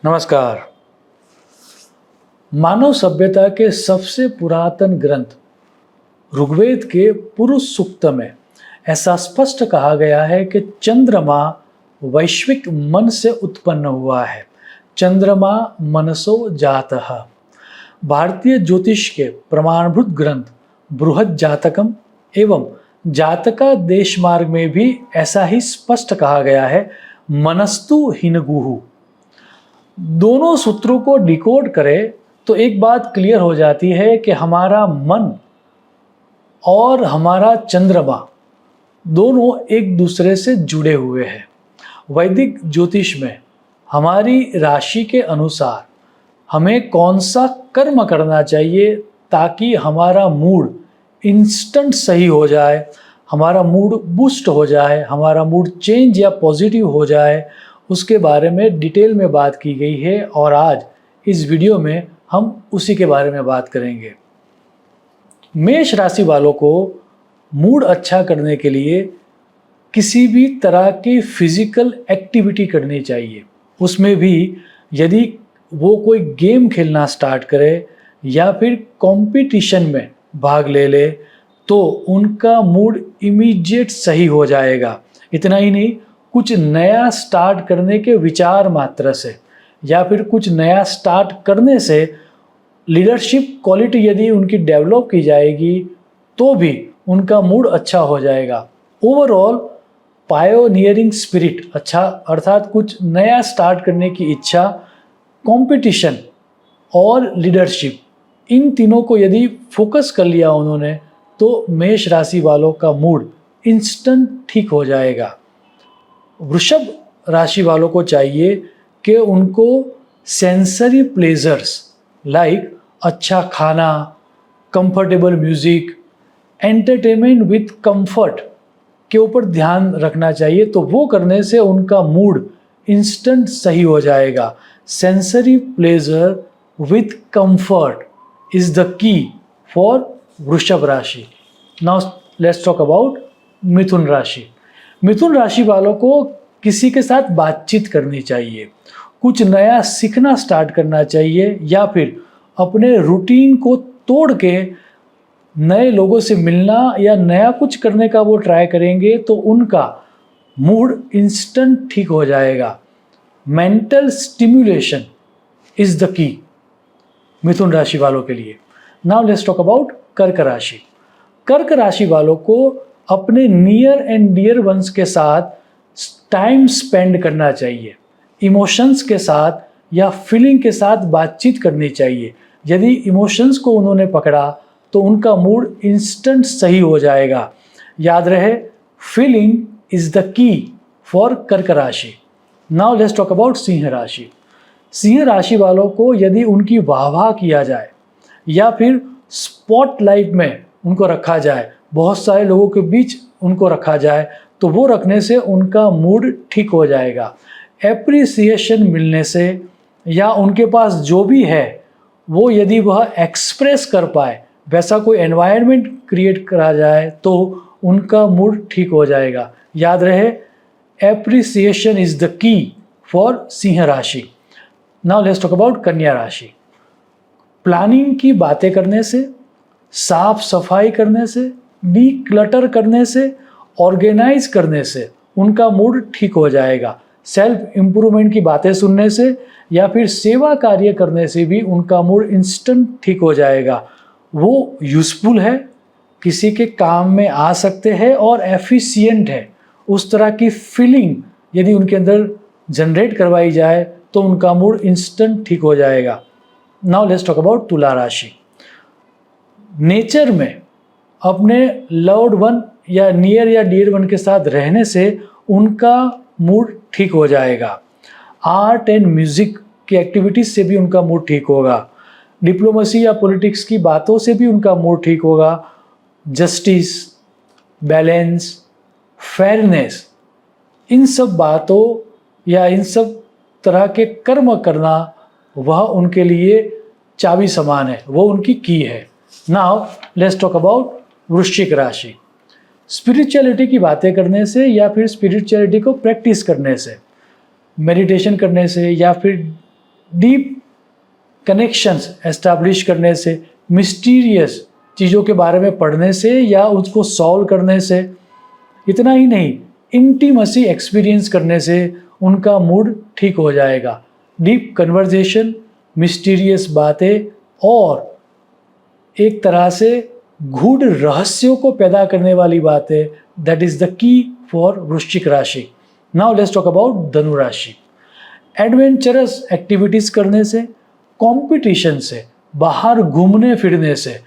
नमस्कार। मानव सभ्यता के सबसे पुरातन ग्रंथ ऋग्वेद के पुरुष सूक्त में ऐसा स्पष्ट कहा गया है कि चंद्रमा वैश्विक मन से उत्पन्न हुआ है। चंद्रमा मनसो जातः। भारतीय ज्योतिष के प्रमाणभूत ग्रंथ बृहद जातकम एवं जातका देशमार्ग में भी ऐसा ही स्पष्ट कहा गया है, मनस्तु हिनगुहु। दोनों सूत्रों को डिकोड करें तो एक बात क्लियर हो जाती है कि हमारा मन और हमारा चंद्रमा दोनों एक दूसरे से जुड़े हुए हैं। वैदिक ज्योतिष में हमारी राशि के अनुसार हमें कौन सा कर्म करना चाहिए ताकि हमारा मूड इंस्टेंट सही हो जाए, हमारा मूड बूस्ट हो जाए, हमारा मूड चेंज या पॉजिटिव हो जाए, उसके बारे में डिटेल में बात की गई है। और आज इस वीडियो में हम उसी के बारे में बात करेंगे। मेष राशि वालों को मूड अच्छा करने के लिए किसी भी तरह की फिजिकल एक्टिविटी करनी चाहिए। उसमें भी यदि वो कोई गेम खेलना स्टार्ट करे या फिर कंपटीशन में भाग ले ले तो उनका मूड इमीडिएट सही हो जाएगा। इतना ही नहीं, कुछ नया स्टार्ट करने के विचार मात्र से या फिर कुछ नया स्टार्ट करने से लीडरशिप क्वालिटी यदि उनकी डेवलप की जाएगी तो भी उनका मूड अच्छा हो जाएगा। ओवरऑल पायोनियरिंग स्पिरिट अच्छा, अर्थात कुछ नया स्टार्ट करने की इच्छा, कंपटीशन और लीडरशिप, इन तीनों को यदि फोकस कर लिया उन्होंने तो मेष राशि वालों का मूड इंस्टेंट ठीक हो जाएगा। वृषभ राशि वालों को चाहिए कि उनको सेंसरी प्लेजर्स लाइक अच्छा खाना, comfortable music, entertainment with comfort के ऊपर ध्यान रखना चाहिए। तो वो करने से उनका मूड इंस्टेंट सही हो जाएगा। Sensory pleasure with comfort is the key for वृषभ राशि। नाउ लेट्स टॉक अबाउट मिथुन राशि। मिथुन राशि वालों को किसी के साथ बातचीत करनी चाहिए, कुछ नया सीखना स्टार्ट करना चाहिए या फिर अपने रूटीन को तोड़ के नए लोगों से मिलना या नया कुछ करने का वो ट्राई करेंगे तो उनका मूड इंस्टेंट ठीक हो जाएगा। मेंटल स्टिम्युलेशन इज द की मिथुन राशि वालों के लिए। नाउ लेट्स टॉक अबाउट कर्क राशि। कर्क राशि वालों को अपने नियर एंड डियर वंस के साथ टाइम स्पेंड करना चाहिए, इमोशंस के साथ या फीलिंग के साथ बातचीत करनी चाहिए। यदि इमोशंस को उन्होंने पकड़ा तो उनका मूड इंस्टेंट सही हो जाएगा। याद रहे, feeling is the key for कर्क राशि। Now let's talk about Singh राशि। सिंह राशि वालों को यदि उनकी वाह किया जाए या फिर स्पॉटलाइट में उनको रखा जाए, बहुत सारे लोगों के बीच उनको रखा जाए तो वो रखने से उनका मूड ठीक हो जाएगा। एप्रिसिएशन मिलने से या उनके पास जो भी है वो यदि वह एक्सप्रेस कर पाए, वैसा कोई एनवायरनमेंट क्रिएट करा जाए तो उनका मूड ठीक हो जाएगा। याद रहे, appreciation is the key for सिंह राशि। नाउ लेट्स टॉक अबाउट कन्या राशि। प्लानिंग की बातें करने से, साफ सफाई करने से, डीक्लटर करने से, ऑर्गेनाइज करने से उनका मूड ठीक हो जाएगा। सेल्फ इम्प्रूवमेंट की बातें सुनने से या फिर सेवा कार्य करने से भी उनका मूड इंस्टेंट ठीक हो जाएगा। वो यूज़फुल है, किसी के काम में आ सकते हैं और एफिशिएंट है। उस तरह की फीलिंग यदि उनके अंदर जनरेट करवाई जाए तो उनका मूड इंस्टेंट ठीक हो जाएगा। नाउ लेट्स टॉक अबाउट तुला राशि। नेचर में अपने लव्ड वन या नियर या डियर वन के साथ रहने से उनका मूड ठीक हो जाएगा। आर्ट एंड म्यूजिक की एक्टिविटीज से भी उनका मूड ठीक होगा। डिप्लोमेसी या पॉलिटिक्स की बातों से भी उनका मूड ठीक होगा। जस्टिस, बैलेंस, फेयरनेस, इन सब बातों या इन सब तरह के कर्म करना वह उनके लिए चाबी समान है, वो उनकी की है। नाउ लेट्स टॉक अबाउट वृश्चिक राशि। स्पिरिचुअलिटी की बातें करने से या फिर स्पिरिचुअलिटी को प्रैक्टिस करने से, मेडिटेशन करने से या फिर डीप कनेक्शंस एस्टैब्लिश करने से, मिस्टीरियस चीज़ों के बारे में पढ़ने से या उसको सॉल्व करने से। इतना ही नहीं, इंटीमेसी एक्सपीरियंस करने से उनका मूड ठीक हो जाएगा। डीप कन्वर्जेशन, मिस्टीरियस बातें और एक तरह से गूढ़ रहस्यों को पैदा करने वाली बातें, that is the key for वृश्चिक राशि। नाउ लेट्स टॉक अबाउट धनु राशि। एडवेंचरस एक्टिविटीज करने से, कंपटीशन से, बाहर घूमने फिरने से,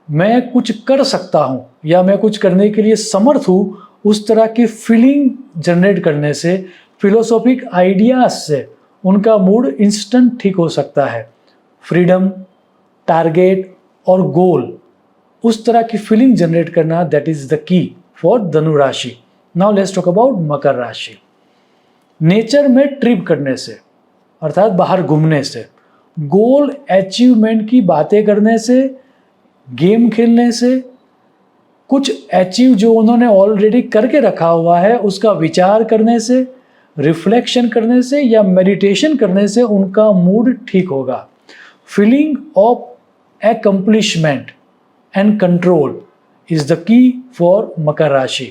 मैं कुछ कर सकता हूँ या मैं कुछ करने के लिए समर्थ हूँ, उस तरह की फीलिंग जनरेट करने से, फिलोसॉफिक आइडियाज से उनका मूड इंस्टेंट ठीक हो सकता है। फ्रीडम, टारगेट और गोल, उस तरह की फीलिंग जनरेट करना, that is the key for धनु राशि। नाउ लेट्स टॉक अबाउट मकर राशि। नेचर में ट्रिप करने से, अर्थात बाहर घूमने से, गोल अचीवमेंट की बातें करने से, गेम खेलने से, कुछ अचीव जो उन्होंने ऑलरेडी करके रखा हुआ है उसका विचार करने से, रिफ्लेक्शन करने से या मेडिटेशन करने से उनका मूड ठीक होगा। Feeling of accomplishment and control is the key for मकर राशि।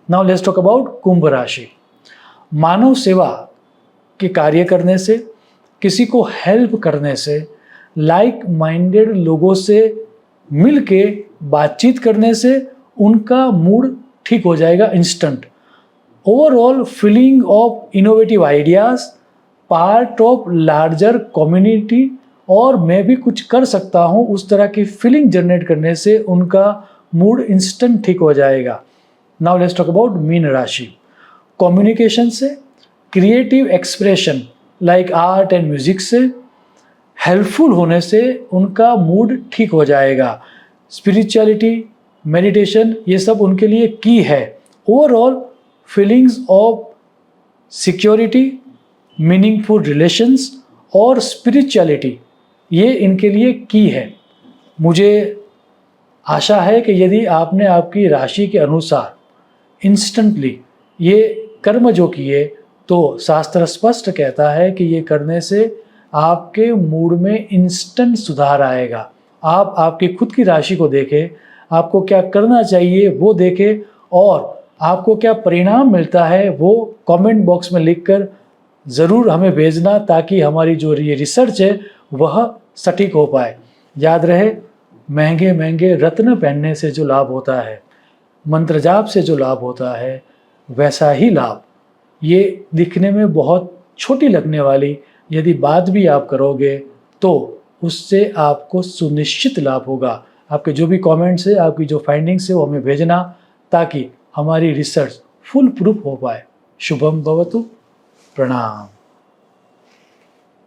Now let's talk about कुंभ राशि। मानव सेवा के कार्य करने से, किसी को हेल्प करने से, लाइक माइंडेड लोगों से मिलके बातचीत करने से उनका मूड ठीक हो जाएगा instant. Overall feeling of innovative ideas, part of larger community और मैं भी कुछ कर सकता हूँ, उस तरह की फीलिंग जनरेट करने से उनका मूड इंस्टेंट ठीक हो जाएगा। Now let's talk about mean राशि। कम्युनिकेशन से, creative expression like art and music से, हेल्पफुल होने से उनका मूड ठीक हो जाएगा। स्पिरिचुअलिटी, मेडिटेशन, ये सब उनके लिए की है। Overall feelings of security, meaningful relations और स्पिरिचुअलिटी, ये इनके लिए की है। मुझे आशा है कि यदि आपने आपकी राशि के अनुसार इंस्टेंटली ये कर्म जो किए, तो शास्त्र स्पष्ट कहता है कि ये करने से आपके मूड में इंस्टेंट सुधार आएगा। आप आपकी खुद की राशि को देखें, आपको क्या करना चाहिए वो देखें और आपको क्या परिणाम मिलता है वो कमेंट बॉक्स में लिखकर ज़रूर हमें भेजना, ताकि हमारी जो ये रिसर्च है वह सटीक हो पाए। याद रहे, महंगे महंगे रत्न पहनने से जो लाभ होता है, मंत्र जाप से जो लाभ होता है, वैसा ही लाभ ये दिखने में बहुत छोटी लगने वाली यदि बात भी आप करोगे तो उससे आपको सुनिश्चित लाभ होगा। आपके जो भी कमेंट्स है, आपकी जो फाइंडिंग्स है वो हमें भेजना, ताकि हमारी रिसर्च फुल प्रूफ हो पाए। शुभम भवतु। प्रणाम।